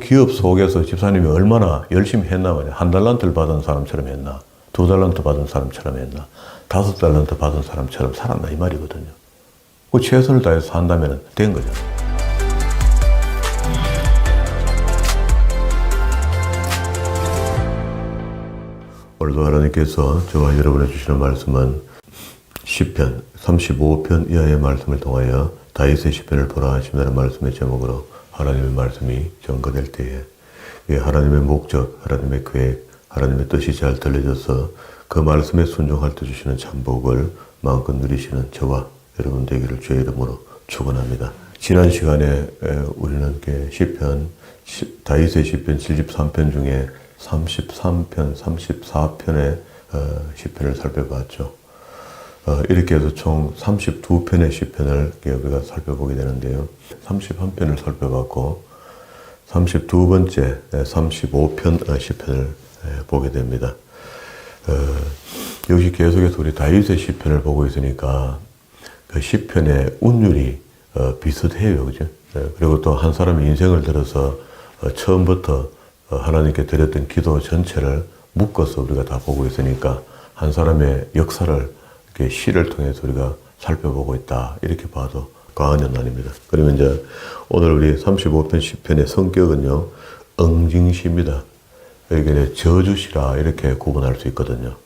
기업 속에서 집사님이 얼마나 열심히 했나 말이야. 한 달란트를 받은 사람처럼 했나, 2달란트 받은 사람처럼 했나, 5달란트 받은 사람처럼 살았나 이 말이거든요. 그 최선을 다해서 산다면 된 거죠. 오늘도 하나님께서 저와 여러분에 주시는 말씀은 시편 35편 이하의 말씀을 통하여 다윗의 시편을 보라 하신다는 말씀의 제목으로 하나님의 말씀이 전거될 때에 하나님의 목적, 하나님의 계획, 하나님의 뜻이 잘 들려져서 그 말씀에 순종할 때 주시는 참복을 마음껏 누리시는 저와 여러분 되기를 주의 이름으로 축원합니다. 지난 시간에 우리는 시편, 다윗의 시편 73편 중에 33편, 34편의 시편을 살펴봤죠. 이렇게 해서 총 32편의 시편을 우리가 살펴보게 되는데요. 31편을 살펴봤고 32번째 35편 시편을 보게 됩니다. 역시 계속해서 우리 다윗의 시편을 보고 있으니까 그 시편의 운율이 비슷해요. 그죠? 그리고 또 한 사람의 인생을 들어서 처음부터 하나님께 드렸던 기도 전체를 묶어서 우리가 다 보고 있으니까 한 사람의 역사를 이렇게 시를 통해서 우리가 살펴보고 있다. 이렇게 봐도 과언은 아닙니다. 그러면 이제 오늘 우리 35편 시편의 성격은요, 응징시입니다. 이게 저주시라 이렇게 구분할 수 있거든요.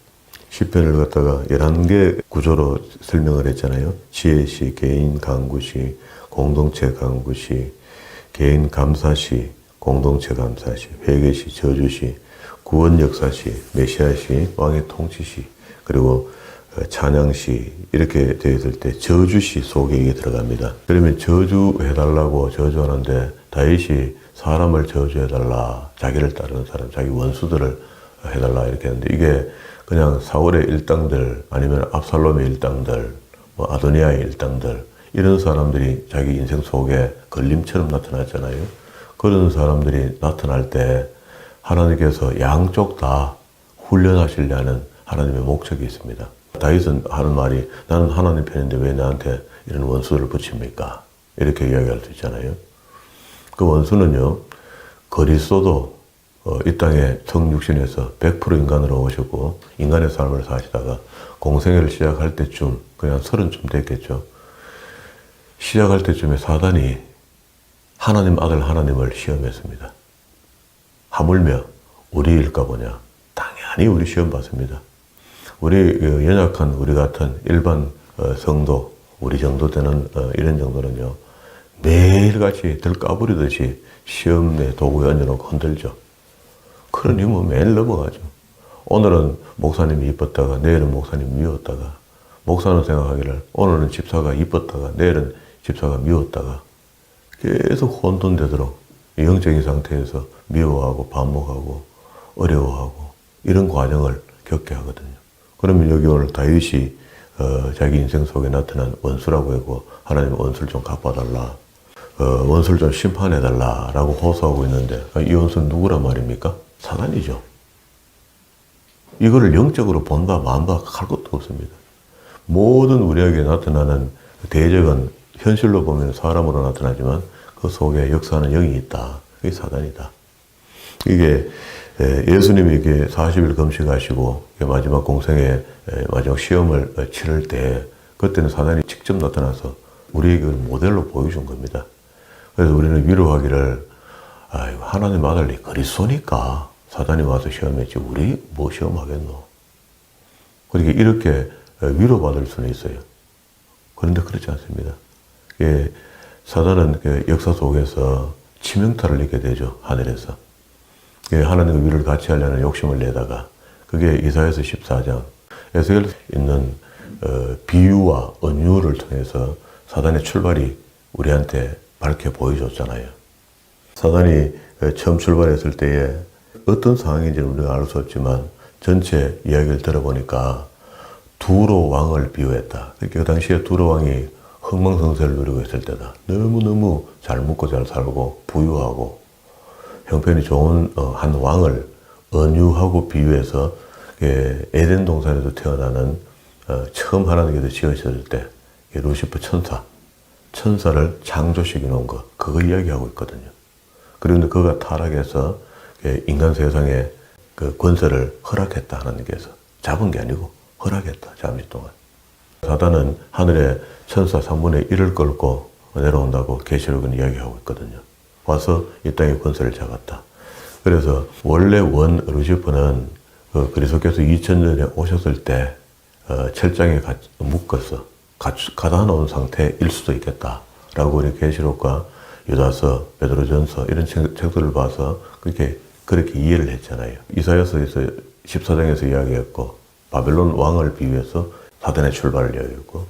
시편을 갖다가 11개 구조로 설명을 했잖아요. 지혜시, 개인 강구시, 공동체 강구시, 개인 감사시, 공동체 감사시, 회개시, 저주시, 구원 역사시, 메시아시, 왕의 통치시, 그리고 찬양시 이렇게 되어 있을 때 저주시 속에 이게 들어갑니다. 그러면 저주해달라고 저주하는데 다윗이 사람을 저주해달라, 자기를 따르는 사람, 자기 원수들을 해달라 이렇게 하는데 이게 그냥 사울의 일당들 아니면 압살롬의 일당들, 아도니아의 일당들 이런 사람들이 자기 인생 속에 걸림처럼 나타났잖아요. 그런 사람들이 나타날 때 하나님께서 양쪽 다 훈련하시려는 하나님의 목적이 있습니다. 다윗은 하는 말이 나는 하나님 편인데 왜 나한테 이런 원수를 붙입니까? 이렇게 이야기할 수 있잖아요. 그 원수는요, 그리스도도 이 땅에 성육신에서 100% 인간으로 오셨고 인간의 삶을 사시다가 공생애를 시작할 때쯤 그냥 30쯤 됐겠죠. 시작할 때쯤에 사단이 하나님 아들 하나님을 시험했습니다. 하물며 우리일까 보냐. 당연히 우리 시험 받습니다. 우리 연약한 우리 같은 일반 성도, 우리 정도 되는 이런 정도는요, 매일같이 들까부리듯이 시험에 도구에 얹어놓고 흔들죠. 그러니 뭐 매일 넘어가죠. 오늘은 목사님이 이뻤다가 내일은 목사님이 미웠다가 목사는 생각하기를 오늘은 집사가 이뻤다가 내일은 집사가 미웠다가 계속 혼돈되도록 영적인 상태에서 미워하고 반목하고 어려워하고 이런 과정을 겪게 하거든요. 그러면 여기 오늘 다윗이 자기 인생 속에 나타난 원수라고 하고 하나님 원수를 좀 갚아달라, 원수를 좀 심판해달라 라고 호소하고 있는데 이 원수는 누구란 말입니까? 사단이죠. 이거를 영적으로 본다 만다 할 것도 없습니다. 모든 우리에게 나타나는 대적은 현실로 보면 사람으로 나타나지만 그 속에 역사하는 영이 있다. 그게 사단이다. 이게 예수님이 이렇게 40일 금식하시고 마지막 공생의 마지막 시험을 치를 때 그때는 사단이 직접 나타나서 우리에게 모델로 보여준 겁니다. 그래서 우리는 위로하기를 하나님 아들이 그리스도니까 사단이 와서 시험했지 우리 뭐 시험하겠노. 그러니까 이렇게 위로받을 수는 있어요. 그런데 그렇지 않습니다. 사단은 역사 속에서 치명타를 입게 되죠. 하늘에서. 하나님과 위를 같이 하려는 욕심을 내다가 그게 이사야서 14장 에스겔에 있는 비유와 은유를 통해서 사단의 출발이 우리한테 밝혀 보여줬잖아요. 사단이 처음 출발했을 때에 어떤 상황인지는 우리가 알 수 없지만 전체 이야기를 들어보니까 두로 왕을 비유했다. 그 당시에 두로 왕이 흥망성쇠를 누리고 있을 때다. 너무너무 잘 먹고 잘 살고 부유하고 형편이 좋은 한 왕을 은유하고 비유해서 에덴 동산에서 태어나는 처음 하나님께서 지으셨을 때 루시퍼 천사를 창조시켜 놓은 것, 그거 이야기하고 있거든요. 그런데 그가 타락해서 인간 세상에 그 권세를 허락했다 하나님께서. 잡은 게 아니고 허락했다. 잠시 동안. 사단은 하늘에 천사 3분의 1을 끌고 내려온다고 계시록은 이야기하고 있거든요. 와서 이 땅의 권세를 잡았다. 그래서 원래 원 루시퍼는 그리스도께서 2000년에 오셨을 때 철장에 묶어서 가다 놓은 상태일 수도 있겠다라고 우리 계시록과 유다서, 베드로전서 이런 책들을 봐서 그렇게 이해를 했잖아요. 이사야서에서 14장에서 이야기했고 바벨론 왕을 비유해서 사단의 출발을 이야기했고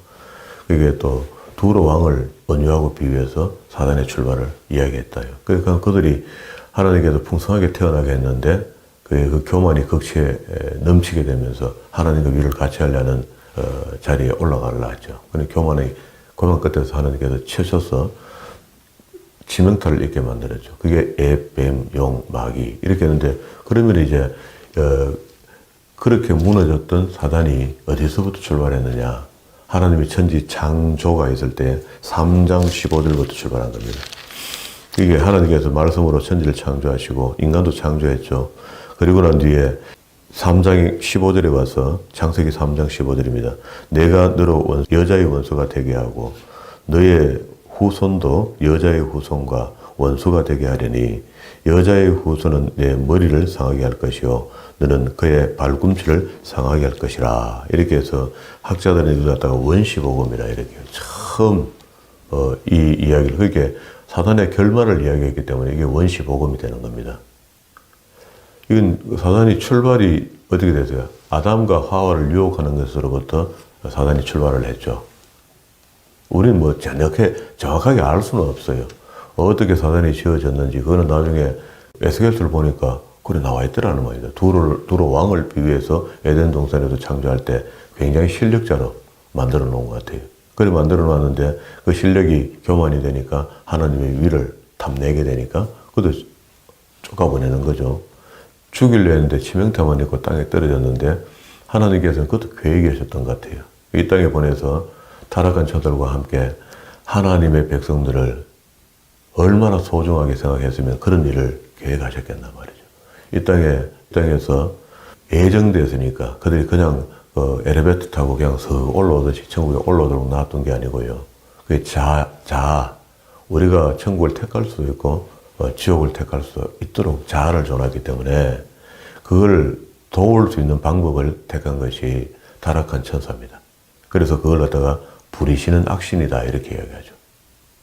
그게 또 두로 왕을 언유하고 비유해서 사단의 출발을 이야기했다요. 그러니까 그들이 하나님께서 풍성하게 태어나게 했는데 그 교만이 극치에 넘치게 되면서 하나님과 위를 같이 하려는 자리에 올라가려 하죠. 근데 교만 끝에서 하나님께서 치셔서 치명타를 입게 만들었죠. 그게 애, 뱀, 용, 마귀 이렇게 했는데 그러면 이제 그렇게 무너졌던 사단이 어디서부터 출발했느냐? 하나님의 천지 창조가 있을 때 3장 15절부터 출발한 겁니다. 이게 하나님께서 말씀으로 천지를 창조하시고 인간도 창조했죠. 그리고 난 뒤에 3장 15절에 와서 창세기 3장 15절입니다. 내가 너로 여자의 원수가 되게 하고 너의 후손도 여자의 후손과 원수가 되게 하려니 여자의 후손은 내 머리를 상하게 할 것이요 너는 그의 발꿈치를 상하게 할 것이라. 이렇게 해서 학자들이 갖다가 원시복음이라 이렇게 처음 이 이야기를 그렇게 사단의 결말을 이야기했기 때문에 이게 원시복음이 되는 겁니다. 이건 사단이 출발이 어떻게 되세요? 아담과 하와를 유혹하는 것으로부터 사단이 출발을 했죠. 우리는 뭐 정확하게 알 수는 없어요. 어떻게 사단이 지어졌는지 그거는 나중에 에스겔서를 보니까 그래 나와 있더라는 말이다. 두로 왕을 비유해서 에덴 동산에도 창조할 때 굉장히 실력자로 만들어 놓은 것 같아요. 그래 만들어 놨는데 그 실력이 교만이 되니까 하나님의 위를 탐내게 되니까 그것도 쫓아보내는 거죠. 죽이려 했는데 치명타만 입고 땅에 떨어졌는데 하나님께서는 그것도 계획하셨던 것 같아요. 이 땅에 보내서 타락한 자들과 함께 하나님의 백성들을 얼마나 소중하게 생각했으면 그런 일을 계획하셨겠나 말이죠. 이 땅에서 예정됐으니까 그들이 그냥 엘리베이터 타고 그냥 서 올라오듯이 천국에 올라오도록 놔둔 게 아니고요. 그게 우리가 천국을 택할 수도 있고 지옥을 택할 수 있도록 자아를 전하기 때문에 그걸 도울 수 있는 방법을 택한 것이 타락한 천사입니다. 그래서 그걸 갖다가 부리시는 악신이다 이렇게 이야기하죠.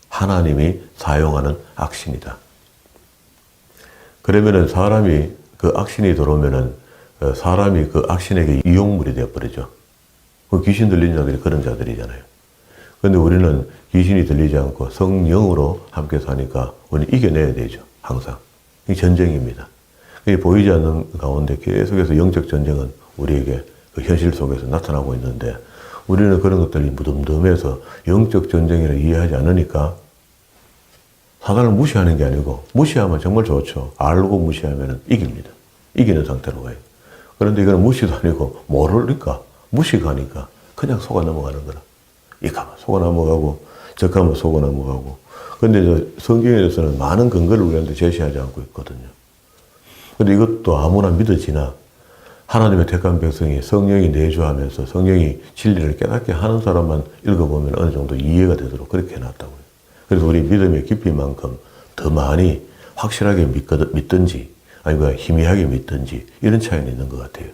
하나님이 사용하는 악신이다. 그러면은 사람이 그 악신이 들어오면은 사람이 그 악신에게 이용물이 되어버리죠. 그 귀신 들린 자들이 그런 자들이잖아요. 그런데 우리는 귀신이 들리지 않고 성령으로 함께 사니까 우리는 이겨내야 되죠. 항상. 이게 전쟁입니다. 이게 보이지 않는 가운데 계속해서 영적 전쟁은 우리에게 그 현실 속에서 나타나고 있는데 우리는 그런 것들이 무덤덤해서 영적 전쟁이라 이해하지 않으니까 사단을 무시하는 게 아니고 무시하면 정말 좋죠. 알고 무시하면 이깁니다. 이기는 상태로 가요. 그런데 이거는 무시도 아니고 모르니까 무시가니까 그냥 속아 넘어가는 거라. 이가면 속아 넘어가고 저가면 속아 넘어가고. 그런데 성경에서는 많은 근거를 우리한테 제시하지 않고 있거든요. 근데 이것도 아무나 믿어지나 하나님의 택한 백성이 성령이 내주하면서 성령이 진리를 깨닫게 하는 사람만 읽어보면 어느 정도 이해가 되도록 그렇게 해놨다고요. 그래서 우리 믿음의 깊이만큼 더 많이 확실하게 믿든지 아니면 희미하게 믿든지 이런 차이는 있는 것 같아요.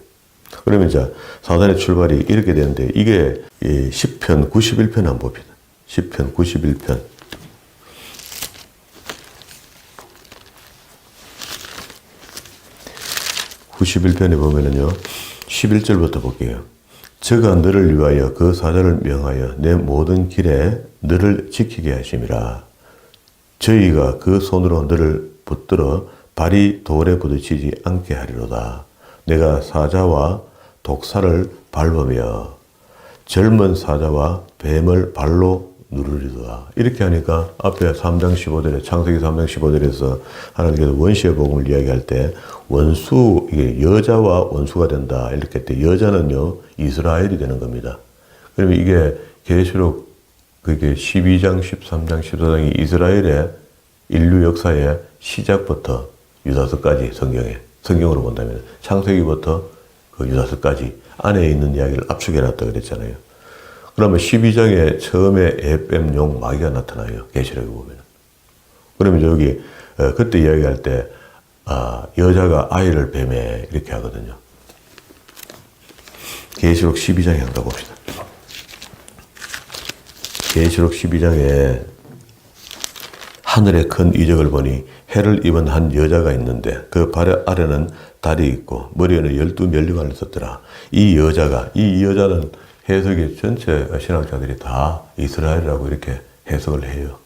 그러면 이제 사단의 출발이 이렇게 되는데 이게 시편 91편 한번 봅시다. 시편 91편. 91편에 보면은요, 11절부터 볼게요. 저가 너를 위하여 그 사자를 명하여 내 모든 길에 너를 지키게 하심이라. 저희가 그 손으로 너를 붙들어 발이 돌에 부딪히지 않게 하리로다. 내가 사자와 독사를 밟으며 젊은 사자와 뱀을 발로 누르리로다. 이렇게 하니까 앞에 3장 15절에 창세기 3장 15절에서 하나님께서 원시의 복음을 이야기할 때 원수, 이게 여자와 원수가 된다. 이렇게 할 때 여자는요 이스라엘이 되는 겁니다. 그러면 이게 계시록 그게 12장, 13장, 14장이 이스라엘의 인류 역사의 시작부터 유다서까지 성경으로 본다면 창세기부터 그 유다서까지 안에 있는 이야기를 압축해놨다 그랬잖아요. 그러면 12장에 처음에 에뱀 용 마귀가 나타나요. 계시록에 보면. 그러면 여기 그때 이야기할 때 여자가 아이를 뱀에 이렇게 하거든요. 계시록 12장에 한번 봅시다. 계시록 12장에 하늘의 큰 이적을 보니 해를 입은 한 여자가 있는데 그 발 아래는 달이 있고 머리에는 12면류관을 썼더라. 이 여자는 해석이 전체 신학자들이 다 이스라엘이라고 이렇게 해석을 해요.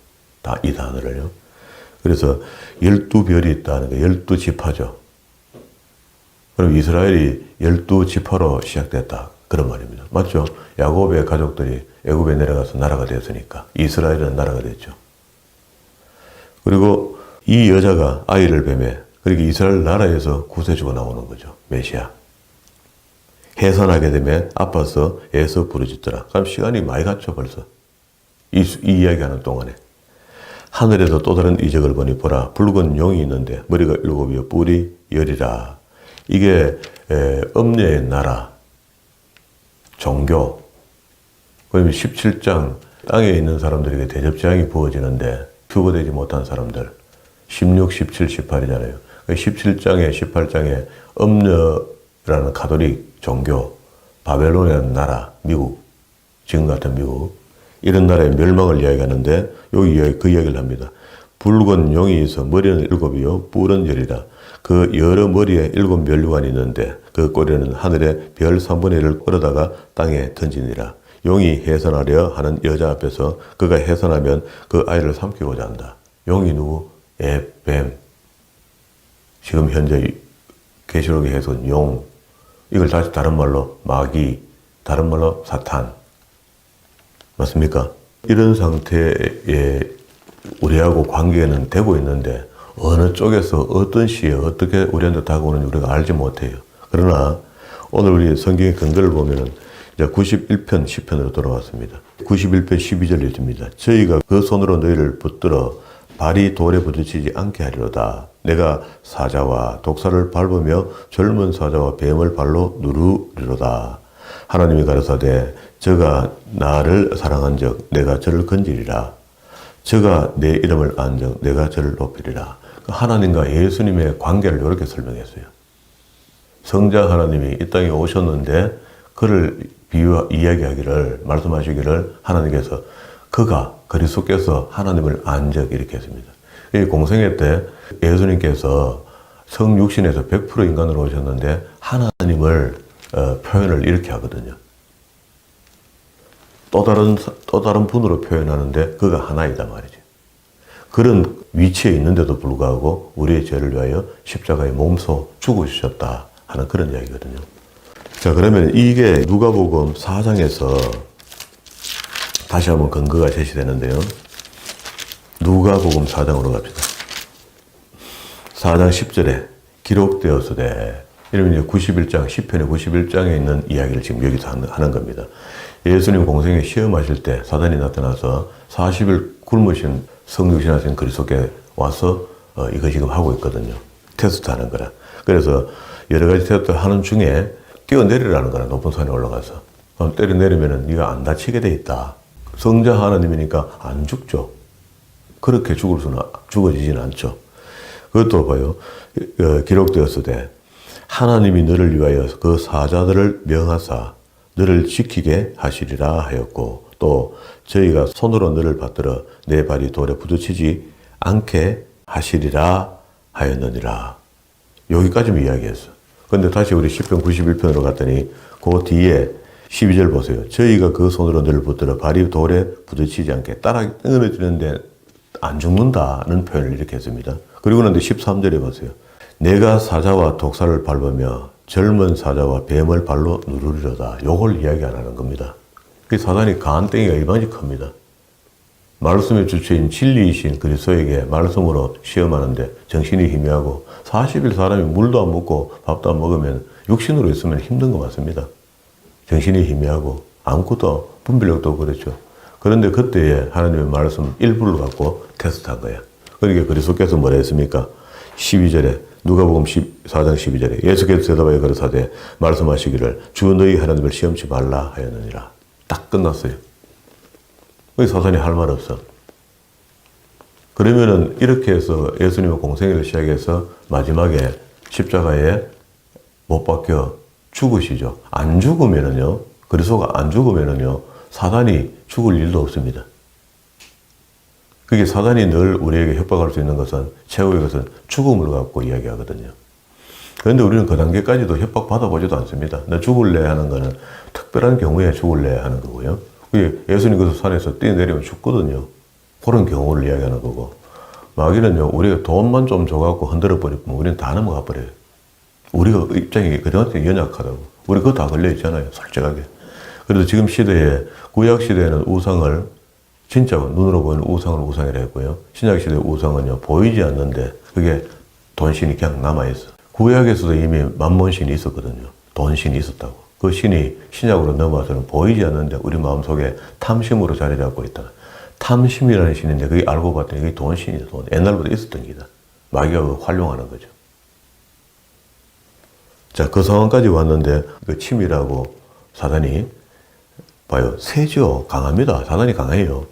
다 이 단어를요. 그래서 12별이 있다는 게 12지파죠. 그럼 이스라엘이 12지파로 시작됐다. 그런 말입니다. 맞죠? 야곱의 가족들이 애굽에 내려가서 나라가 되었으니까 이스라엘은 나라가 됐죠. 그리고 이 여자가 아이를 뱀에, 그러니까 이스라엘 나라에서 구세주가 나오는 거죠. 메시아. 해산하게 되면 아파서 애서 부르짖더라. 그럼 시간이 많이 갔죠, 벌써. 이 이야기하는 동안에. 하늘에서 또 다른 이적을 보니 보라, 붉은 용이 있는데 머리가 7이요 뿔이 10이라. 이게 음녀의 나라, 종교. 그러면 17장 땅에 있는 사람들에게 대접재앙이 부어지는데 휴거되지 못한 사람들. 16, 17, 18이잖아요. 17장에 18장에 음녀라는 가톨릭 종교, 바벨론이라는 나라, 미국, 지금 같은 미국, 이런 나라의 멸망을 이야기하는데 여기 그 이야기를 합니다. 붉은 용이 있어 머리는 7이요 뿔은 10이라. 그 여러 머리에 7면류관이 있는데 그 꼬리는 하늘에 별 3분의 1을 끌어다가 땅에 던지니라. 용이 해산하려 하는 여자 앞에서 그가 해산하면 그 아이를 삼키고자 한다. 용이 누구? 뱀. 지금 현재 계시록에 해석은 용. 이걸 다시 다른 말로 마귀, 다른 말로 사탄. 맞습니까? 이런 상태에 우리하고 관계는 되고 있는데 어느 쪽에서 어떤 시에 어떻게 우리한테 다가오는지 우리가 알지 못해요. 그러나 오늘 우리 성경의 근거를 보면은 이제 91편 10편으로 돌아왔습니다. 91편 12절에 줍니다. 저희가 그 손으로 너희를 붙들어 발이 돌에 부딪히지 않게 하리로다. 내가 사자와 독사를 밟으며 젊은 사자와 뱀을 발로 누르리로다. 하나님이 가라사대 저가 나를 사랑한 적 내가 저를 건지리라. 저가 내 이름을 안 적 내가 저를 높이리라. 하나님과 예수님의 관계를 이렇게 설명했어요. 성자 하나님이 이 땅에 오셨는데 그를 이야기하기를 말씀하시기를 하나님께서 그가 그리스도께서 하나님을 안 적 이렇게 했습니다. 이 공생애 때 예수님께서 성육신에서 100% 인간으로 오셨는데 하나님을 표현을 이렇게 하거든요. 또 다른 분으로 표현하는데 그가 하나이다 말이죠. 그런 위치에 있는데도 불구하고 우리의 죄를 위하여 십자가에 몸소 죽으셨다 하는 그런 이야기거든요. 자, 그러면 이게 누가복음 4장에서 다시 한번 근거가 제시되는데요. 누가복음 4장으로 갑시다. 4장 10절에 기록되었으되, 이러면 이제 91장, 10편의 91장에 있는 이야기를 지금 여기서 하는 겁니다. 예수님 공생에 시험하실 때 사단이 나타나서 40일 굶으신 성육신하신 그리스도께 와서 이거 지금 하고 있거든요. 테스트 하는 거라. 그래서 여러 가지 테스트 하는 중에 뛰어내리라는 거라. 높은 산에 올라가서. 그럼 때려내리면은 네가 안 다치게 돼 있다. 성자 하나님이니까 안 죽죠. 그렇게 죽어지진 않죠. 그것도 봐요. 기록되었으되 하나님이 너를 위하여 그 사자들을 명하사 너를 지키게 하시리라 하였고, 또 저희가 손으로 너를 받들어 내 발이 돌에 부딪히지 않게 하시리라 하였느니라. 여기까지만 이야기했어. 근데 다시 우리 10편 91편으로 갔더니 그 뒤에 12절 보세요. 저희가 그 손으로 너를 붙들어 발이 돌에 부딪히지 않게 따라 끊어지는데 안 죽는다는 표현을 이렇게 했습니다. 그리고 나서 13절에 보세요. 내가 사자와 독사를 밟으며 젊은 사자와 뱀을 발로 누르리로다. 요걸 이야기 안 하는 겁니다. 그 사단이 가한 땡이가 이만히 큽니다. 말씀의 주체인 진리이신 그리스도에게 말씀으로 시험하는데 정신이 희미하고 40일 사람이 물도 안 먹고 밥도 안 먹으면 육신으로 있으면 힘든 거 맞습니다. 정신이 희미하고 아무것도 분별력도 그렇죠. 그런데 그때에 하나님의 말씀 일부를 갖고 테스트한 거야. 그러니까 그리스도께서 뭐라 했습니까? 12절에 누가복음 14장 12절에 예수께서 대답하여 가로사대 말씀하시기를 주 너희 하나님을 시험치 말라 하였느니라. 딱 끝났어요. 거기 사단이 할 말 없어. 그러면은 이렇게 해서 예수님의 공생애를 시작해서 마지막에 십자가에 못 박혀 죽으시죠. 안 죽으면은요, 그리스도가 안 죽으면은요, 사단이 죽을 일도 없습니다. 그게 사단이 늘 우리에게 협박할 수 있는 것은, 최후의 것은 죽음을 갖고 이야기하거든요. 그런데 우리는 그 단계까지도 협박 받아보지도 않습니다. 나 죽을래 하는 거는 특별한 경우에 죽을래 하는 거고요. 그게 예수님 그 산에서 뛰어내리면 죽거든요. 그런 경우를 이야기하는 거고. 마귀는요, 우리가 돈만 좀 줘갖고 흔들어버리면 우리는 다 넘어가 버려요. 우리가 입장이 그동안 연약하다고. 우리 그거 다 걸려있잖아요, 솔직하게. 그래서 지금 시대에, 구약 시대에는 우상을 진짜 눈으로 보이는 우상을 우상이라 했고요. 신약 시대 우상은요, 보이지 않는데 그게 돈신이 그냥 남아있어. 구약에서도 이미 만몬신이 있었거든요. 돈신이 있었다고. 그 신이 신약으로 넘어와서는 보이지 않는데 우리 마음속에 탐심으로 자리 잡고 있다. 탐심이라는 신인데 그게 알고 봤더니 그게 돈신이다. 돈. 옛날부터 있었던 기다. 마귀가 활용하는 거죠. 자, 그 상황까지 왔는데 그 침이라고 사단이 봐요. 세죠. 강합니다. 사단이 강해요.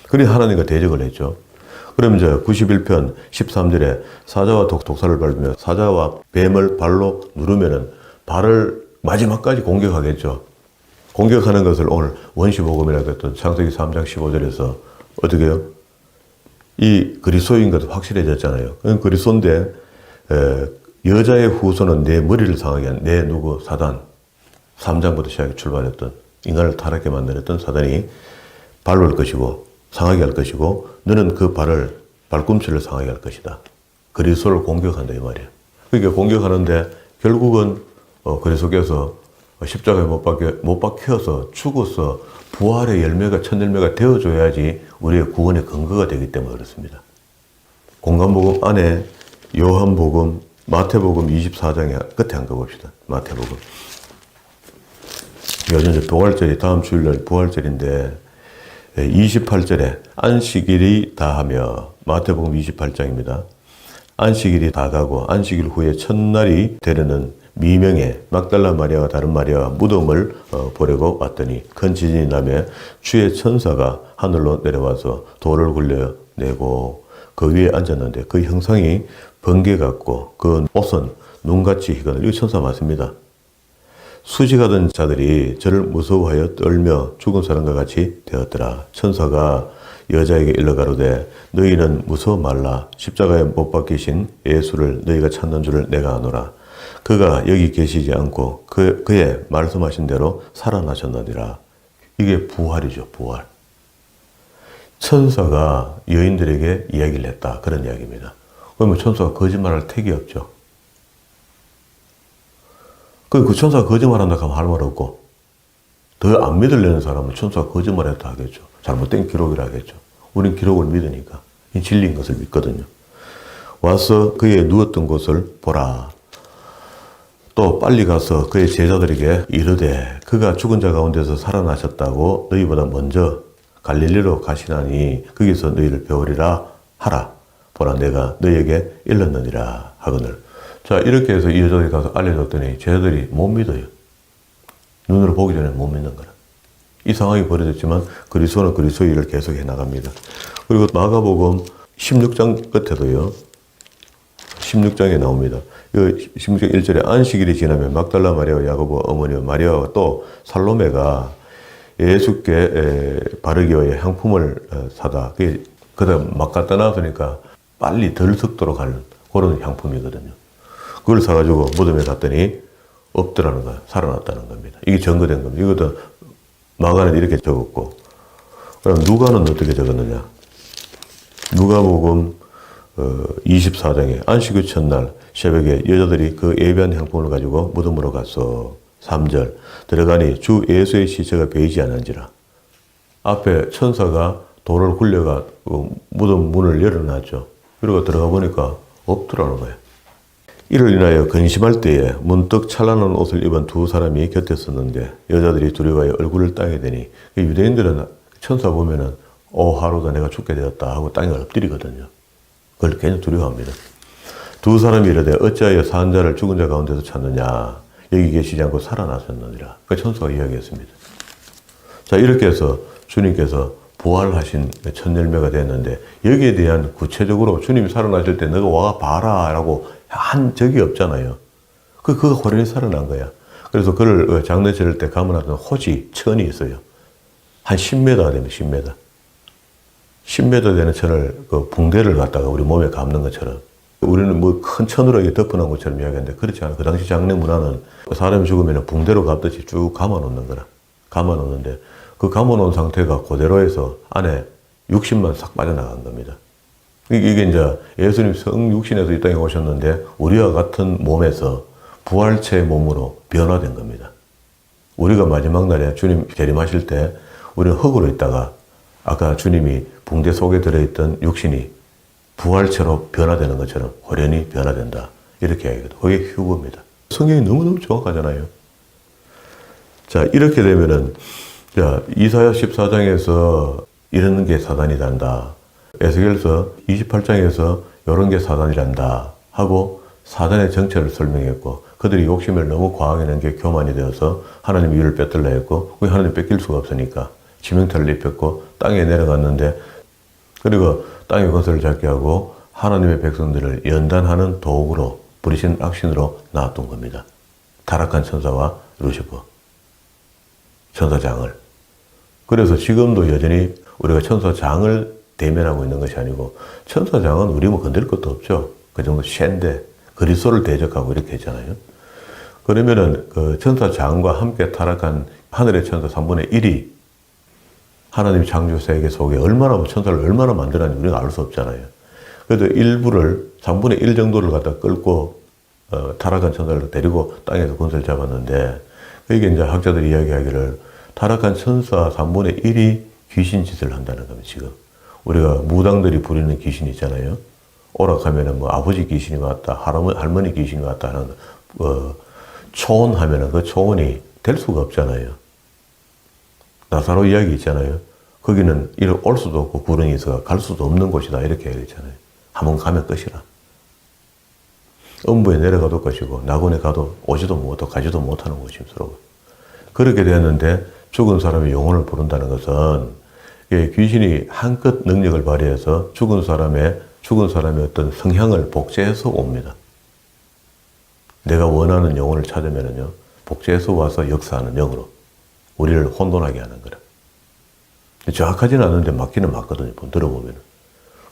그래서 하나님과 대적을 했죠. 그럼 이제 91편 13절에 사자와 독사를 밟으며 사자와 뱀을 발로 누르면은 발을 마지막까지 공격하겠죠. 공격하는 것을 오늘 원시복음이라고 했던 창세기 3장 15절에서 어떻게 해요? 이 그리스도인 것도 확실해졌잖아요. 그리스도인데 여자의 후손은 내 머리를 상하게 한 내 누구 사단 3장부터 시작해 출발했던 인간을 타락하게 만들었던 사단이 밟을 것이고 상하게 할 것이고 너는 그 발꿈치를 상하게 할 것이다. 그리스도를 공격한다 이 말이에요. 그러니까 공격하는데 결국은 그리스도께서 십자가에 못 박혀서 죽어서 부활의 열매가 첫 열매가 되어줘야지 우리의 구원의 근거가 되기 때문에 그렇습니다. 공간복음 안에 요한복음, 마태복음 24장의 끝에 한 거 봅시다. 마태복음. 요즘 이제 부활절이 다음 주일날 부활절인데 28절에 안식일이 다하며 마태복음 28장입니다. 안식일이 다가고 안식일 후에 첫날이 되려는 미명에 막달라 마리아와 다른 마리아가 무덤을 보려고 왔더니 큰 지진이 나며 주의 천사가 하늘로 내려와서 돌을 굴려내고 그 위에 앉았는데 그 형상이 번개 같고 그 옷은 눈같이 희거늘. 이거 천사 맞습니다. 수지가던 자들이 저를 무서워하여 떨며 죽은 사람과 같이 되었더라. 천사가 여자에게 일러가로되 너희는 무서워 말라. 십자가에 못 박히신 예수를 너희가 찾는 줄을 내가 아노라. 그가 여기 계시지 않고 그의 말씀하신 대로 살아나셨느니라. 이게 부활이죠. 부활. 천사가 여인들에게 이야기를 했다. 그런 이야기입니다. 그러면 천사가 거짓말할 택이 없죠. 그 천사가 거짓말한다 하면 할 말 없고 더 안 믿으려는 사람은 천사가 거짓말했다 하겠죠. 잘못된 기록이라 하겠죠. 우린 기록을 믿으니까 이 진리인 것을 믿거든요. 와서 그의 누웠던 곳을 보라. 또 빨리 가서 그의 제자들에게 이르되 그가 죽은 자 가운데서 살아나셨다고 너희보다 먼저 갈릴리로 가시나니 거기서 너희를 배우리라 하라. 보라 내가 너희에게 일렀느니라 하거늘. 자, 이렇게 해서 이 여자들이 가서 알려줬더니 제자들이 못 믿어요. 눈으로 보기 전에 못 믿는 거라. 이 상황이 벌어졌지만 그리스도는 그리스도의 일을 계속해 나갑니다. 그리고 마가복음 16장 끝에도요. 16장에 나옵니다. 16장 1절에 안식일이 지나면 막달라 마리아와 야고보 어머니와 마리아와 또 살로메가 예수께 바르기 위해 향품을 사다. 그다 막 갖다 놔두니까 빨리 덜 썩도록 하는 그런 향품이거든요. 그걸 사가지고 무덤에 갔더니 없더라는 거예요. 살아났다는 겁니다. 이게 증거된 겁니다. 이것도 마가는 이렇게 적었고, 그럼 누가는 어떻게 적었느냐? 누가복음 24장에 안식일 첫날 새벽에 여자들이 그 예배한 향품을 가지고 무덤으로 갔어. 3절 들어가니 주 예수의 시체가 베이지 않은지라. 앞에 천사가 돌을 굴려가 무덤 문을 열어놨죠. 그리고 들어가 보니까 없더라는 거예요. 이를 인하여 근심할 때에 문득 찬란한 옷을 입은 두 사람이 곁에 섰는데 여자들이 두려워하여 얼굴을 땅에 대니 유대인들은 천사 보면은 하루다 내가 죽게 되었다 하고 땅에 엎드리거든요. 그걸 굉장히 두려워합니다. 두 사람이 이르되 어찌하여 산 자를 죽은 자 가운데서 찾느냐. 여기 계시지 않고 살아나셨느니라. 그 천사가 이야기했습니다. 자, 이렇게 해서 주님께서 부활하신 첫 열매가 됐는데 여기에 대한 구체적으로 주님이 살아나실 때 너가 와 봐라 라고 한 적이 없잖아요. 그가 호련히 살아난 거야. 그래서 그를 장례 치를 때 감아놨던 호지, 천이 있어요. 한 10m가 됩니다. 10m. 10m 되는 천을 그 붕대를 갖다가 우리 몸에 감는 것처럼 우리는 뭐 큰 천으로 이렇게 덮어놓은 것처럼 이야기하는데 그렇지 않아요. 그 당시 장례 문화는 사람이 죽으면 붕대로 감듯이 쭉 감아놓는 거라. 감아놓는데 그 감아놓은 상태가 그대로 해서 안에 육신만 싹 빠져나간 겁니다. 이게 이제 예수님 성육신에서 이 땅에 오셨는데 우리와 같은 몸에서 부활체의 몸으로 변화된 겁니다. 우리가 마지막 날에 주님 재림하실 때 우리는 흙으로 있다가 아까 주님이 붕대 속에 들어있던 육신이 부활체로 변화되는 것처럼 호련히 변화된다. 이렇게 이야기하거든요. 그게 휴거입니다. 성경이 너무너무 정확하잖아요. 자, 이렇게 되면은, 자, 이사야 14장에서 이런 게 사단이란다. 에스겔서 28장에서 이런 게 사단이란다. 하고 사단의 정체를 설명했고, 그들이 욕심을 너무 과하게 낸 게 교만이 되어서 하나님의 위를 뺏들라 했고, 그 하나님 뺏길 수가 없으니까 지명타를 입혔고, 땅에 내려갔는데, 그리고 땅의 것을 잡게 하고 하나님의 백성들을 연단하는 도구로 부리신 악신으로 놔둔 겁니다. 타락한 천사와 루시퍼, 천사장을. 그래서 지금도 여전히 우리가 천사장을 대면하고 있는 것이 아니고 천사장은 우리 뭐 건드릴 것도 없죠. 그 정도 쉔데 그리스도를 대적하고 이렇게 했잖아요. 그러면은 그 천사장과 함께 타락한 하늘의 천사 3분의 1이 하나님 창조 세계 속에 얼마나 천사를 얼마나 만들었는지 우리가 알 수 없잖아요. 그래도 일부를 3분의 1 정도를 갖다 끌고 타락한 천사를 데리고 땅에서 권세를 잡았는데 이게 이제 학자들이 이야기하기를 타락한 천사 3분의 1이 귀신 짓을 한다는 겁니다. 지금 우리가 무당들이 부리는 귀신 있잖아요. 오락하면은 뭐 아버지 귀신이 왔다, 할머니 귀신이 왔다 하는 초혼하면은 그 초혼이 될 수가 없잖아요. 나사로 이야기 있잖아요. 거기는 이렇게 올 수도 없고 구렁이 있어서 갈 수도 없는 곳이다. 이렇게 얘기했잖아요. 한번 가면 끝이라. 음부에 내려가도 것이고 낙원에 가도 오지도 못하고 가지도 못하는 곳임 서로. 그렇게 되었는데 죽은 사람이 영혼을 부른다는 것은 귀신이 한껏 능력을 발휘해서 죽은 사람의 어떤 성향을 복제해서 옵니다. 내가 원하는 영혼을 찾으면은요, 복제해서 와서 역사하는 영으로 우리를 혼돈하게 하는 거라. 정확하지는 않은데 맞기는 맞거든요. 들어보면.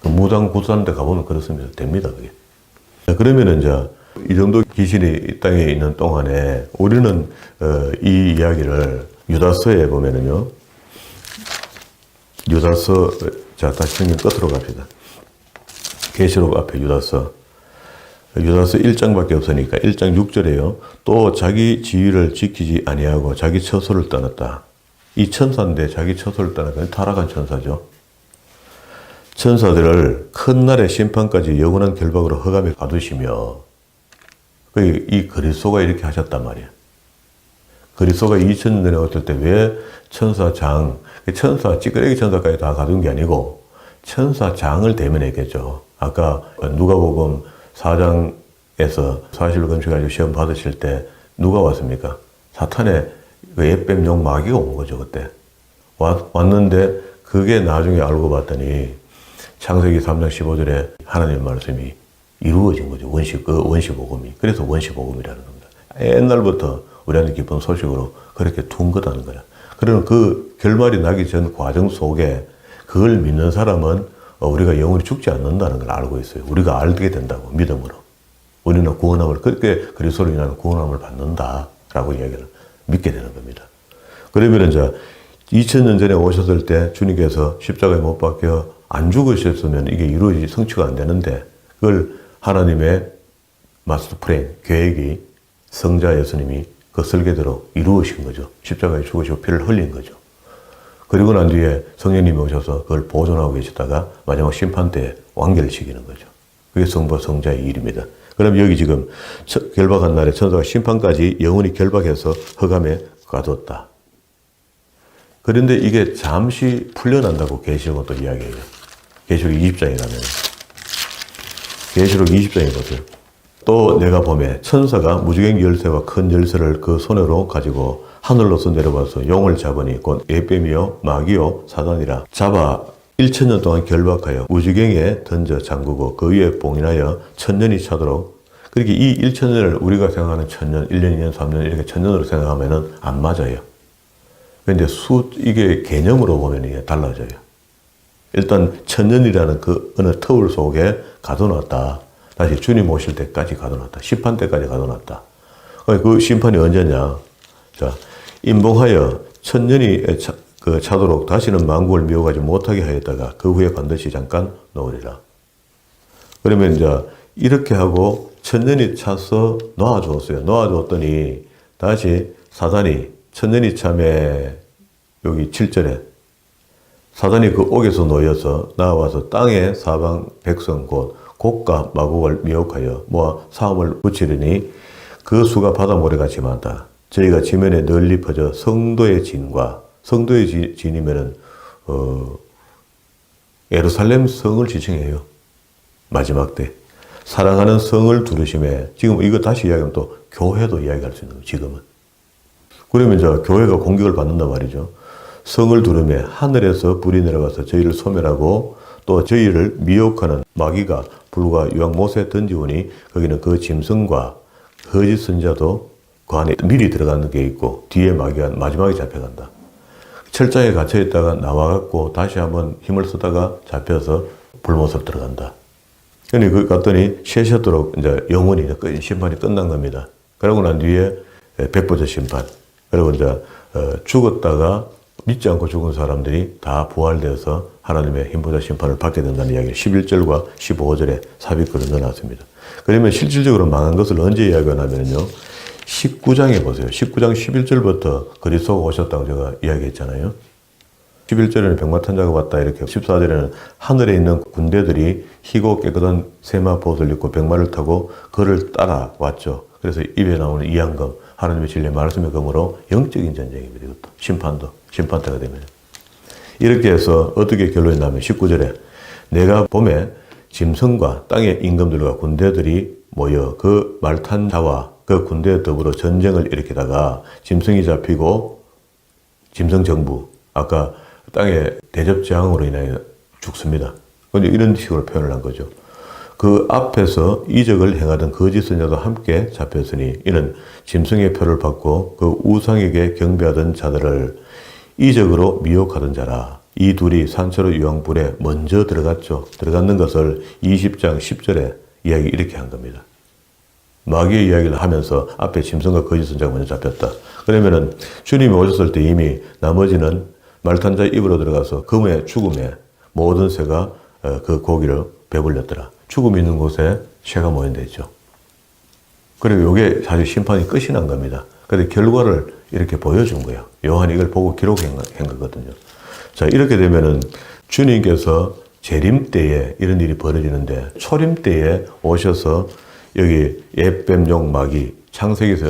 무당 구사하는 데 가보면 그렇습니다. 됩니다, 그게. 그러면은 이제 이 정도 귀신이 이 땅에 있는 동안에 우리는 이 이야기를 유다서에 보면은요. 유다서, 자, 다시 성경 끝으로 갑시다. 계시록 앞에 유다서 1장밖에 없으니까 1장 6절에요. 또 자기 지위를 지키지 아니하고 자기 처소를 떠났다. 이 천사인데 자기 처소를 떠났다. 타락한 천사죠. 천사들을 큰 날의 심판까지 영원한 결박으로 흑암에 가두시며 이 그리스도가 이렇게 하셨단 말이에요. 그리스도가 2000년 전에 왔을 때 왜 천사장, 찌끄레기 천사까지 다 가둔 게 아니고 천사장을 대면했겠죠. 아까 누가복음 4장에서 사실로 검증해가지고 시험 받으실 때 누가 왔습니까? 사탄의 그 옛뱀 용 마귀가 온 거죠, 그때. 왔는데 그게 나중에 알고 봤더니 창세기 3장 15절에 하나님의 말씀이 이루어진 거죠. 원시복음이. 그래서 원시복음이라는 겁니다. 옛날부터 우리한테 기쁜 소식으로 그렇게 둔 거다는 거야. 그러면 그 결말이 나기 전 과정 속에 그걸 믿는 사람은 우리가 영원히 죽지 않는다는 걸 알고 있어요. 우리가 알게 된다고, 믿음으로. 우리는 구원함을, 그렇게 그리스도로 인하여 구원함을 받는다라고 이야기를 믿게 되는 겁니다. 그러면 이제 2000년 전에 오셨을 때 주님께서 십자가에 못 박혀 안 죽으셨으면 이게 성취가 안 되는데 그걸 하나님의 마스터 플랜, 계획이 성자 예수님이 그 설계대로 이루어진 거죠. 십자가에 죽으시고 피를 흘린 거죠. 그리고 난 뒤에 성령님이 오셔서 그걸 보존하고 계시다가 마지막 심판 때 완결시키는 거죠. 그게 성부와 성자의 일입니다. 그럼 여기 지금 결박한 날에 천사가 심판까지 영원히 결박해서 흑암에 가뒀다. 그런데 이게 잠시 풀려난다고 계시록은 또 이야기해요. 계시록 20장에 가면. 계시록 20장에 보세요. 또 내가 보매 천사가 무지개 열쇠와 큰 열쇠를 그 손으로 가지고 하늘로서 내려와서 용을 잡으니 곧 에뱀이요 마귀요 사단이라 잡아 1000년 동안 결박하여 무지개에 던져 잠그고 그 위에 봉인하여 1000년이 차도록. 그렇게 이 1000년을 우리가 생각하는 1000년, 1년, 2년, 3년 이렇게 1000년으로 생각하면은 안 맞아요. 근데 이게 개념으로 보면 이게 달라져요. 일단 1000년이라는 그 어느 터울 속에 가둬놨다. 다시 주님 오실 때까지 가둬놨다. 심판 때까지 가둬놨다. 그 심판이 언제냐? 자, 임봉하여 1000년이 차도록 다시는 만국을 미혹하지 못하게 하였다가 그 후에 반드시 잠깐 놓으리라. 그러면 이제 이렇게 하고 1000년이 차서 놓아주었어요. 놓아주었더니 다시 사단이 1000년이 참에 여기 7절에 사단이 그 옥에서 놓여서 나와서 땅의 사방 백성 곧 곡과 마곡을 미혹하여 모아 사함을 붙이려니 그 수가 바다 모래같이 많다. 저희가 지면에 널리 퍼져 성도의 진과 성도의 진이면은 예루살렘 성을 지칭해요. 마지막 때 사랑하는 성을 두르심에 지금 이거 다시 이야기하면 또 교회도 이야기할 수 있는 거예요. 지금은. 그러면 이제 교회가 공격을 받는단 말이죠. 성을 두르매 하늘에서 불이 내려가서 저희를 소멸하고 또 저희를 미혹하는 마귀가 불과 유황못에 던지오니 거기는 그 짐승과 거짓 선자도 그 안에 미리 들어가는 게 있고 뒤에 마귀가 마지막에 잡혀간다. 철장에 갇혀 있다가 나와갖고 다시 한번 힘을 쓰다가 잡혀서 불못으로 들어간다. 그러니 그 갔더니 셋이도록 이제 영원히 심판이 끝난 겁니다. 그러고 난 뒤에 백보자 심판. 그리고 이제 죽었다가 믿지 않고 죽은 사람들이 다 부활되어서 하나님의 힘보자 심판을 받게 된다는 이야기를 11절과 15절에 삽입글을 넣어놨습니다. 그러면 실질적으로 망한 것을 언제 이야기하냐면요. 19장에 보세요. 19장 11절부터 그리스도가 오셨다고 제가 이야기했잖아요. 11절에는 백마탄자가 왔다 이렇게 14절에는 하늘에 있는 군대들이 희고 깨끗한 세마 보옷을 입고 백마를 타고 그를 따라왔죠. 그래서 입에 나오는 이양금 하나님의 진리의 말씀의 검으로 영적인 전쟁입니다. 이것도 심판도 심판 때가 되면 이렇게 해서 어떻게 결론이 나면 19절에 내가 봄에 짐승과 땅의 임금들과 군대들이 모여 그 말탄 자와 그 군대에 더불어 전쟁을 일으키다가 짐승이 잡히고 짐승 정부 아까 땅의 대접재앙으로 인하여 죽습니다. 이런 식으로 표현을 한 거죠. 그 앞에서 이적을 행하던 거짓 선자도 함께 잡혔으니 이는 짐승의 표를 받고 그 우상에게 경배하던 자들을 이적으로 미혹하던 자라. 이 둘이 산채로 유황불에 먼저 들어갔죠. 들어갔는 것을 20장 10절에 이야기 이렇게 한 겁니다. 마귀의 이야기를 하면서 앞에 짐승과 거짓 선자가 먼저 잡혔다. 그러면은 주님이 오셨을 때 이미 나머지는 말탄자 입으로 들어가서 금의 죽음에 모든 새가 그 고기를 배불렸더라. 죽음이 있는 곳에 새가 모인다 했죠. 그리고 이게 사실 심판이 끝이 난 겁니다. 그런데 결과를 이렇게 보여준 거예요. 요한이 이걸 보고 기록한 거거든요. 자, 이렇게 되면은 주님께서 재림 때에 이런 일이 벌어지는데 초림 때에 오셔서 여기 에뱀용 마귀 창세기에서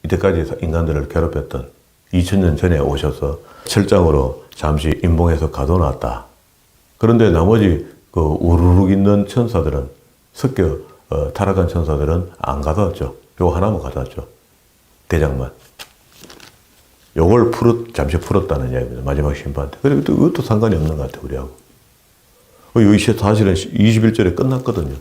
이때까지 인간들을 괴롭혔던 2000년 전에 오셔서 철장으로 잠시 임봉해서 가둬놨다. 그런데 나머지 그 우르르 있는 천사들은 섞여 타락한 천사들은 안 가둬왔죠. 요거 하나만 가둬왔죠. 대장만. 요걸 잠시 풀었다는 이야기입니다. 마지막 심판 때. 그리고 그것도 상관이 없는 것 같아요, 우리하고. 여기 사실은 21절에 끝났거든요.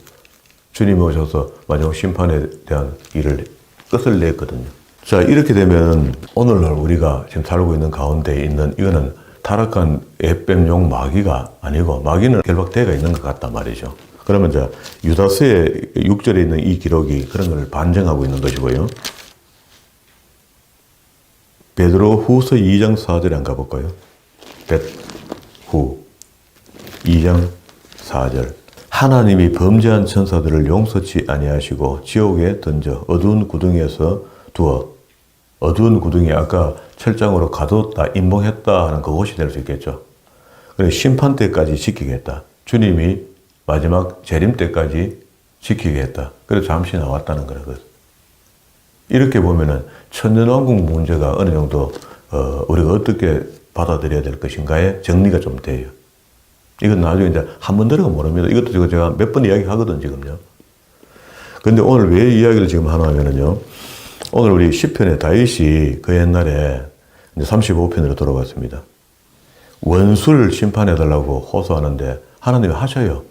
주님이 오셔서 마지막 심판에 대한 일을 끝을 냈거든요. 자, 이렇게 되면 오늘날 우리가 지금 살고 있는 가운데 있는 이거는 타락한 에뱀용 마귀가 아니고 마귀는 결박대가 있는 것 같단 말이죠. 그러면 이제 유다서의 6절에 있는 이 기록이 그런 걸 반증하고 있는 것이고요. 베드로 후서 2장 4절에 한번 가볼까요? 후 2장 4절 하나님이 범죄한 천사들을 용서치 아니하시고 지옥에 던져 어두운 구덩이에서 두어 어두운 구덩이 아까 철장으로 가뒀다 임봉했다 하는 그것이 될 수 있겠죠. 그래 심판 때까지 지키겠다. 주님이 마지막 재림 때까지 지키겠다. 그래서 잠시 나왔다는 거라고요. 이렇게 보면은 천년왕국 문제가 어느 정도 우리가 어떻게 받아들여야 될 것인가에 정리가 좀 돼요. 이건 나중에 이제 한 번 들어가 모릅니다. 이것도 제가 몇 번 이야기 하거든, 지금요. 근데 오늘 왜 이야기를 지금 하나 하면은요. 오늘 우리 시편의 다윗이 그 옛날에 이제 35편으로 돌아왔습니다. 원수를 심판해달라고 호소하는데 하나님이 하셔요.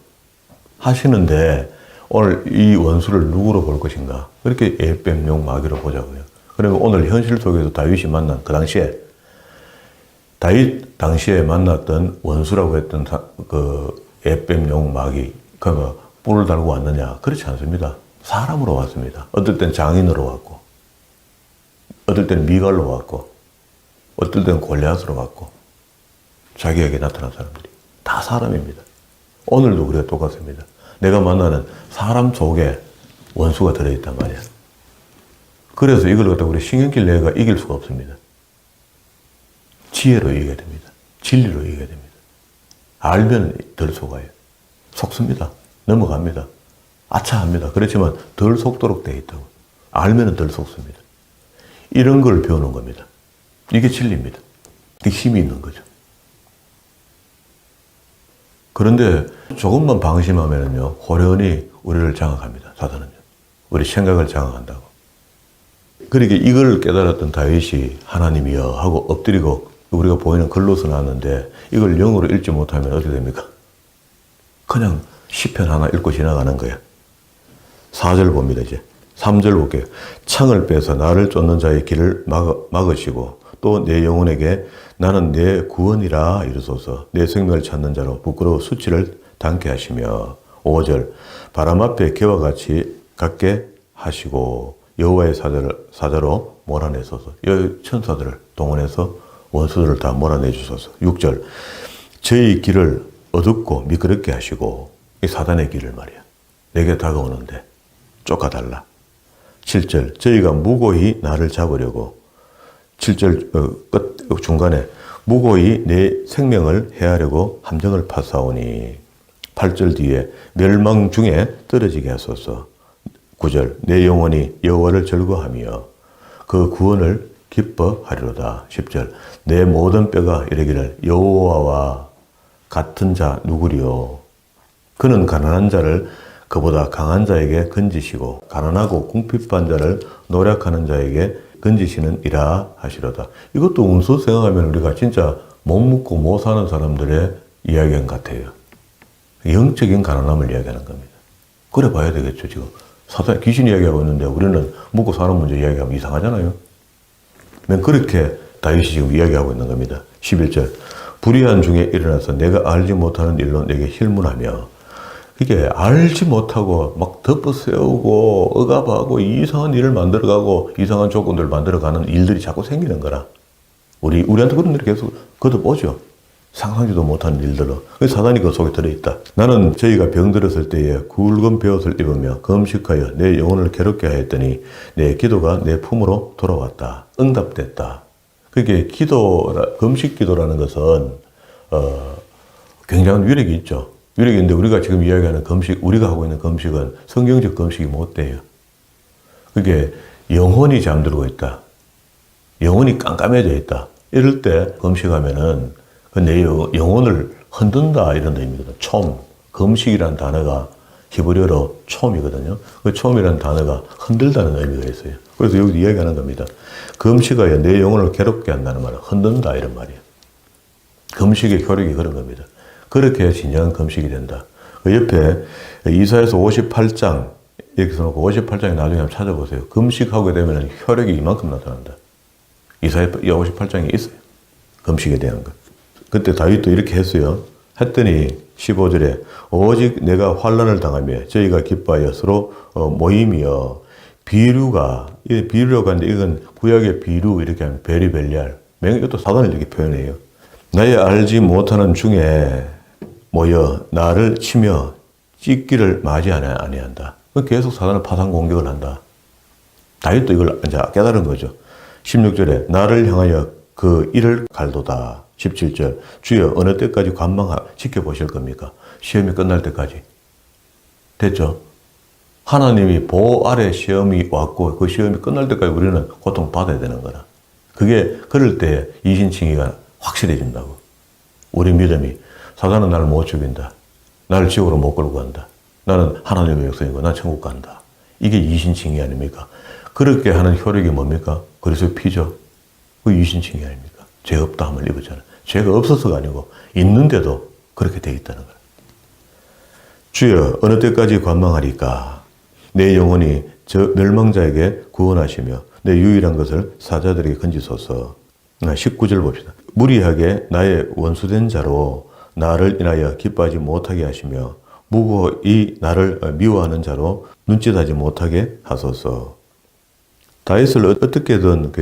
하시는데 오늘 이 원수를 누구로 볼 것인가? 그렇게 에뱀용 마귀로 보자고요. 그러면 오늘 현실 속에서 다윗이 만난 그 당시에 다윗 당시에 만났던 원수라고 했던 그 에뱀용 마귀, 그가 뿔을 달고 왔느냐? 그렇지 않습니다. 사람으로 왔습니다. 어떨 땐 장인으로 왔고, 어떨 땐 미갈로 왔고, 어떨 땐 골리앗으로 왔고, 자기에게 나타난 사람들이 다 사람입니다. 오늘도 그래 똑같습니다. 내가 만나는 사람 속에 원수가 들어있단 말이야. 그래서 이걸 갖다 우리 신경질 내가 이길 수가 없습니다. 지혜로 이겨야 됩니다. 진리로 이겨야 됩니다. 알면 덜 속아요. 속습니다. 넘어갑니다. 아차합니다. 그렇지만 덜 속도록 되어 있다고. 알면 덜 속습니다. 이런 걸 배우는 겁니다. 이게 진리입니다. 이게 힘이 있는 거죠. 그런데 조금만 방심하면요, 호련히 우리를 장악합니다. 사단은요. 우리 생각을 장악한다고. 그러니까 이걸 깨달았던 다윗이 하나님이여 하고 엎드리고 우리가 보이는 글로 써놨는데 이걸 영어로 읽지 못하면 어떻게 됩니까? 그냥 시편 하나 읽고 지나가는 거야. 4절 봅니다, 이제. 3절 볼게요. 창을 빼서 나를 쫓는 자의 길을 막으시고 또 내 영혼에게 나는 내 구원이라 이르소서. 내 생명을 찾는 자로 부끄러워 수치를 당케 하시며 5절 바람 앞에 개와 같이 같게 하시고 여호와의 사자로 몰아내소서. 천사들을 동원해서 원수들을 다 몰아내 주소서. 6절 저희 길을 어둡고 미끄럽게 하시고 이 사단의 길을 말이야. 내게 다가오는데 쫓아달라. 7절 저희가 무고히 나를 잡으려고 7절 끝 중간에 무고히 내 생명을 해하려고 함정을 파사오니 8절 뒤에 멸망 중에 떨어지게 하소서. 9절 내 영혼이 여호와를 즐거워하며 그 구원을 기뻐하리로다. 10절 내 모든 뼈가 이르기를 여호와와 같은 자 누구리요. 그는 가난한 자를 그보다 강한 자에게 건지시고 가난하고 궁핍한 자를 노력하는 자에게 건지시는 이라 하시로다. 이것도 운수 생각하면 우리가 진짜 못 먹고 못 사는 사람들의 이야기인 것 같아요. 영적인 가난함을 이야기하는 겁니다. 그래 봐야 되겠죠. 지금 사탄 귀신 이야기하고 있는데 우리는 먹고 사는 문제 이야기하면 이상하잖아요. 그렇게 다윗이 지금 이야기하고 있는 겁니다. 11절 불의한 중에 일어나서 내가 알지 못하는 일로 내게 힐문하며 이게 알지 못하고 막 덮어세우고 억압하고 이상한 일을 만들어가고 이상한 조건들을 만들어가는 일들이 자꾸 생기는 거라. 우리한테 그런 일이 계속 거듭오죠. 상상지도 못하는 일들로. 사단이 그 속에 들어있다. 나는 저희가 병들었을 때에 굵은 베옷을 입으며 금식하여 내 영혼을 괴롭게 하였더니 내 기도가 내 품으로 돌아왔다. 응답됐다. 그게 금식 기도라는 것은 굉장한 위력이 있죠. 위력이 있는데 우리가 지금 이야기하는 금식, 우리가 하고 있는 금식은 성경적 금식이 못 돼요. 그게 영혼이 잠들고 있다. 영혼이 깜깜해져 있다. 이럴 때 금식하면은 내 영혼을 흔든다 이런 의미거든. 촘, 금식이라는 단어가 히브리어로 촘이거든요. 그 촘이라는 단어가 흔들다는 의미가 있어요. 그래서 여기서 이야기하는 겁니다. 금식하여 내 영혼을 괴롭게 한다는 말은 흔든다 이런 말이에요. 금식의 효력이 그런 겁니다. 그렇게 해야 진정한 금식이 된다. 그 옆에 이사야서 58장 이렇게 써놓고 58장에 나중에 한번 찾아보세요. 금식하게 되면 효력이 이만큼 나타난다. 이사야 58장에 있어요. 금식에 대한 것. 그때 다윗도 이렇게 했어요. 했더니 15절에 오직 내가 환난을 당하며 저희가 기뻐하여 서로 모임이여 비류라고 하는데 이건 구약의 비류 이렇게 하면 베리벨리알. 이것도 사단을 이렇게 표현해요. 나의 알지 못하는 중에 모여 나를 치며 찢기를 맞이 아니한다. 계속 사단을 파상 공격을 한다. 다윗도 이걸 이제 깨달은 거죠. 16절에 나를 향하여 그 이를 갈도다. 17절 주여 어느 때까지 지켜보실 겁니까? 시험이 끝날 때까지. 됐죠? 하나님이 보호 아래 시험이 왔고 그 시험이 끝날 때까지 우리는 고통받아야 되는 거라. 그게 그럴 때 이신칭의가 확실해진다고. 우리 믿음이 사단은 나를 못 죽인다. 나를 지옥으로 못 끌고 간다. 나는 하나님의 백성이고 난 천국 간다. 이게 이신칭의 아닙니까? 그렇게 하는 효력이 뭡니까? 그리스도의 피죠. 그 이신칭의 아닙니까? 죄 없다 함을 입었잖아요. 죄가 없어서가 아니고 있는데도 그렇게 돼 있다는 거예요. 주여 어느 때까지 관망하리까? 내 영혼이 저 멸망자에게 구원하시며 내 유일한 것을 사자들에게 건지소서. 19절 봅시다. 무리하게 나의 원수된 자로 나를 인하여 기뻐하지 못하게 하시며 무고히 나를 미워하는 자로 눈짓하지 못하게 하소서. 다윗을 어떻게든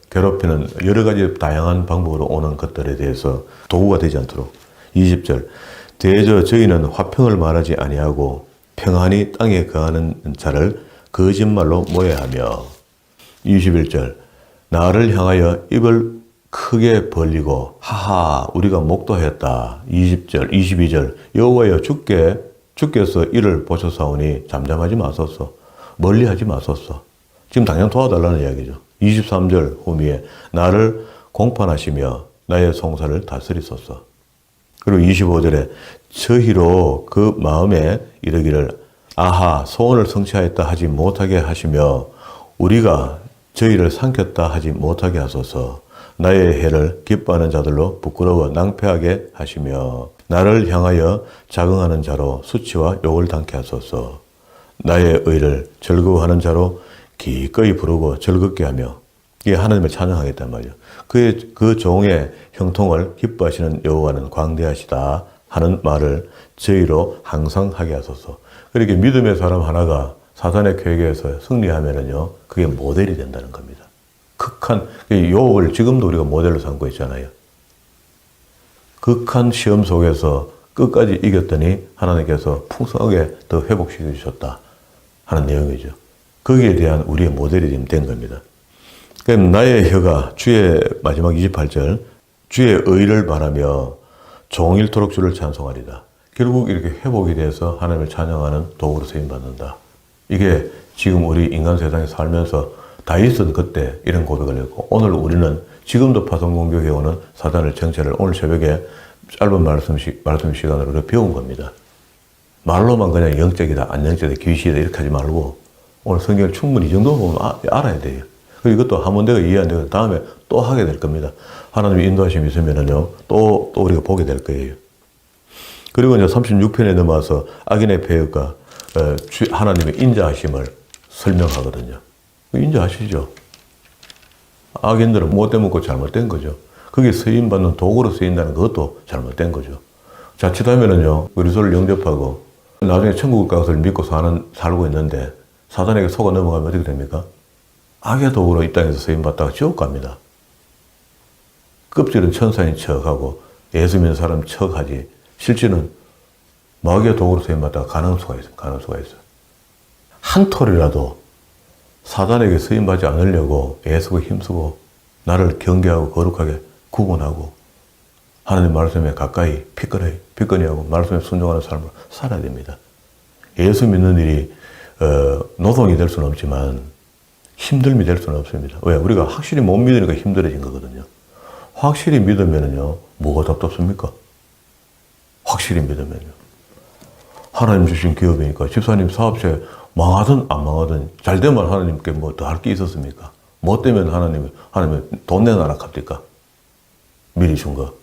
괴롭히는 여러 가지 다양한 방법으로 오는 것들에 대해서 도구가 되지 않도록. 20절 대저 저희는 화평을 말하지 아니하고 평안히 땅에 거하는 자를 거짓말로 모해하며. 21절 나를 향하여 입을 크게 벌리고 하하 우리가 목도했다. 20절 22절 여호와여 주께서 이를 보셨사오니 잠잠하지 마소서. 멀리하지 마소서. 지금 당장 도와달라는 이야기죠. 23절 후미에 나를 공판하시며 나의 송사를 다스리소서. 그리고 25절에 저희로 그 마음에 이르기를 아하 소원을 성취하였다 하지 못하게 하시며 우리가 저희를 삼켰다 하지 못하게 하소서. 나의 해를 기뻐하는 자들로 부끄러워 낭패하게 하시며 나를 향하여 자긍하는 자로 수치와 욕을 당케 하소서. 나의 의를 즐거워하는 자로 기꺼이 부르고 즐겁게 하며. 이게 하나님을 찬양하겠단 말이에요. 그 종의 형통을 기뻐하시는 여호와는 광대하시다 하는 말을 저희로 항상 하게 하소서. 그렇게 믿음의 사람 하나가 사단의 계획에서 승리하면은요, 그게 모델이 된다는 겁니다. 극한 유혹을 지금도 우리가 모델로 삼고 있잖아요. 극한 시험 속에서 끝까지 이겼더니 하나님께서 풍성하게 더 회복시켜 주셨다 하는 내용이죠. 거기에 대한 우리의 모델이 된 겁니다. 그럼 나의 혀가 주의 마지막 28절 주의 의를 바라며 종일토록 주를 찬송하리다. 결국 이렇게 회복이 돼서 하나님을 찬양하는 도구로 쓰임받는다. 이게 지금 우리 인간 세상에 살면서 다윗은 그때 이런 고백을 했고 오늘 우리는 지금도 파송 공격해오는 사단의 정체를 오늘 새벽에 짧은 말씀 시간으로 배운 겁니다. 말로만 그냥 영적이다, 안영적이다, 귀신이다 이렇게 하지 말고 오늘 성경을 충분히 이 정도 보면 알아야 돼요. 그리고 이것도 한 번 내가 이해 안 되고 다음에 또 하게 될 겁니다. 하나님의 인도하심이 있으면은요, 또 우리가 보게 될 거예요. 그리고 이제 36편에 넘어와서 악인의 폐역과 하나님의 인자하심을 설명하거든요. 인자하시죠. 악인들은 못된 먹고 잘못된 거죠. 그게 쓰임받는 도구로 쓰인다는 것도 잘못된 거죠. 자칫하면은요, 그리스도를 영접하고 나중에 천국 갈 것을 믿고 살고 있는데 사단에게 속아 넘어가면 어떻게 됩니까? 악의 도구로 이 땅에서 쓰임받다가 지옥 갑니다. 껍질은 천사인 척하고 예수 믿는 사람 척하지 실제는 마귀의 도구로 쓰임받다가 가는 수가 있어요. 한 톨이라도 사단에게 쓰임받지 않으려고 애쓰고 힘쓰고 나를 경계하고 거룩하게 구분하고 하나님 말씀에 가까이 피꺼이 하고 말씀에 순종하는 삶을 살아야 됩니다. 예수 믿는 일이 노동이 될 수는 없지만 힘듦이 될 수는 없습니다. 왜? 우리가 확실히 못 믿으니까 힘들어진 거거든요. 확실히 믿으면요, 뭐가 답답습니까? 확실히 믿으면요. 하나님 주신 기업이니까 집사님 사업체 망하든 안 망하든 잘 되면 하나님께 뭐 더 할 게 있었습니까? 못 되면 하나님 돈 내놔라 합니까? 미리 준 거.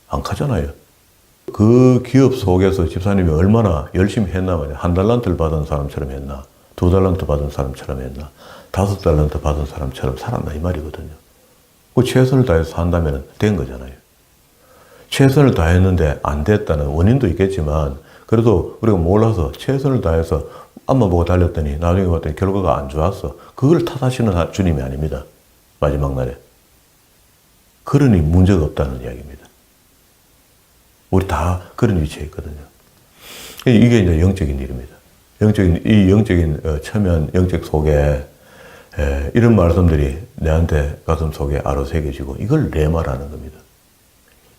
안 가잖아요. 그 기업 속에서 집사님이 얼마나 열심히 했나 말이야. 1달란트를 받은 사람처럼 했나? 2달란트 받은 사람처럼 했나? 5달란트 받은 사람처럼 살았나? 이 말이거든요. 그 최선을 다해서 산다면 된 거잖아요. 최선을 다했는데 안 됐다는 원인도 있겠지만 그래도 우리가 몰라서 최선을 다해서 앞만 보고 달렸더니 나중에 봤더니 결과가 안 좋았어. 그걸 탓하시는 주님이 아닙니다. 마지막 날에. 그러니 문제가 없다는 이야기입니다. 우리 다 그런 위치에 있거든요. 이게 이제 영적인 일입니다. 이 영적인 처면, 영적 속에 이런 말씀들이 내한테 가슴 속에 아로새겨지고 이걸 레마라는 겁니다.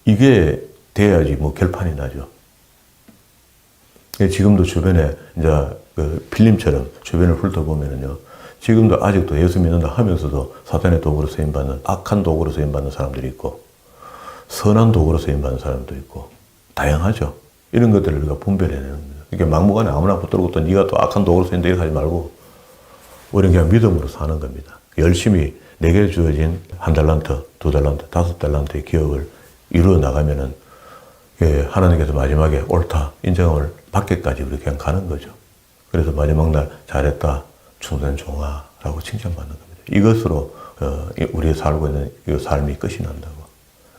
이게 돼야지 뭐 결판이 나죠. 지금도 주변에 이제 그 필름처럼 주변을 훑어보면은요, 지금도 아직도 예수 믿는다 하면서도 사탄의 도구로 쓰임받는, 악한 도구로 쓰임받는 사람들이 있고, 선한 도구로 쓰임받는 사람도 있고 다양하죠. 이런 것들을 우리가 분별해내는 겁니다. 그러니까 막무가내 아무나 붙들고 또 네가 또 악한 도구로 쓰인다 이렇게 하지 말고 우리는 그냥 믿음으로 사는 겁니다. 열심히 내게 주어진 1달란트, 2달란트, 5달란트의 기업을 이루어 나가면은 하나님께서 마지막에 옳다 인정을 받기까지 우리 그냥 가는 거죠. 그래서 마지막 날 잘했다, 충성된 종아라고 칭찬받는 겁니다. 이것으로 우리가 살고 있는 이 삶이 끝이 난다고.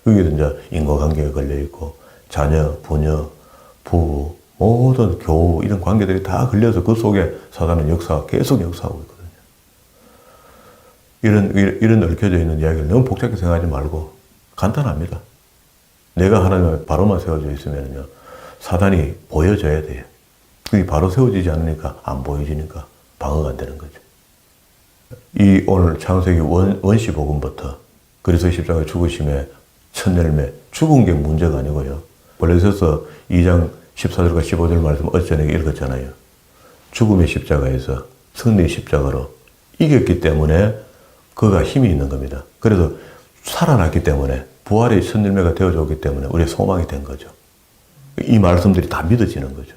여기도 이제 인과관계가 걸려 있고 자녀, 부녀, 부부, 모든 교우 이런 관계들이 다 걸려서 그 속에 사단은 계속 역사하고 있거든요. 이런 얽혀져 있는 이야기를 너무 복잡하게 생각하지 말고 간단합니다. 내가 하나님의 바로만 세워져 있으면요, 사단이 보여져야 돼요. 그게 바로 세워지지 않으니까 안 보여지니까 방어가 안 되는 거죠. 이 오늘 창세기 원시 복음부터 그리스도의 십자가 죽으심의 첫 열매, 죽은 게 문제가 아니고요. 골로새서 2장 14절과 15절 말씀 어제 저녁에 읽었잖아요. 죽음의 십자가에서 승리의 십자가로 이겼기 때문에 그가 힘이 있는 겁니다. 그래서 살아났기 때문에 부활의 첫 열매가 되어졌기 때문에 우리의 소망이 된 거죠. 이 말씀들이 다 믿어지는 거죠.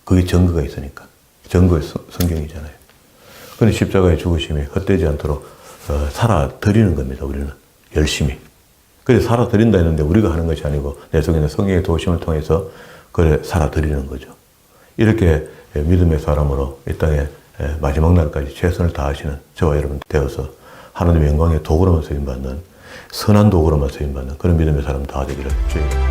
그게 증거가 있으니까. 증거의 성경이잖아요. 그런데 십자가의 죽으심이 헛되지 않도록 살아드리는 겁니다. 우리는 열심히. 그래서 살아드린다 했는데 우리가 하는 것이 아니고 내 속에 있는 성경의 도우심을 통해서 그래 살아드리는 거죠. 이렇게 믿음의 사람으로 이 땅에 마지막 날까지 최선을 다하시는 저와 여러분 되어서 하나님의 영광의 도구로만 쓰임받는 선한 도구로만 쓰임받는 그런 믿음의 사람 다 되기를 주님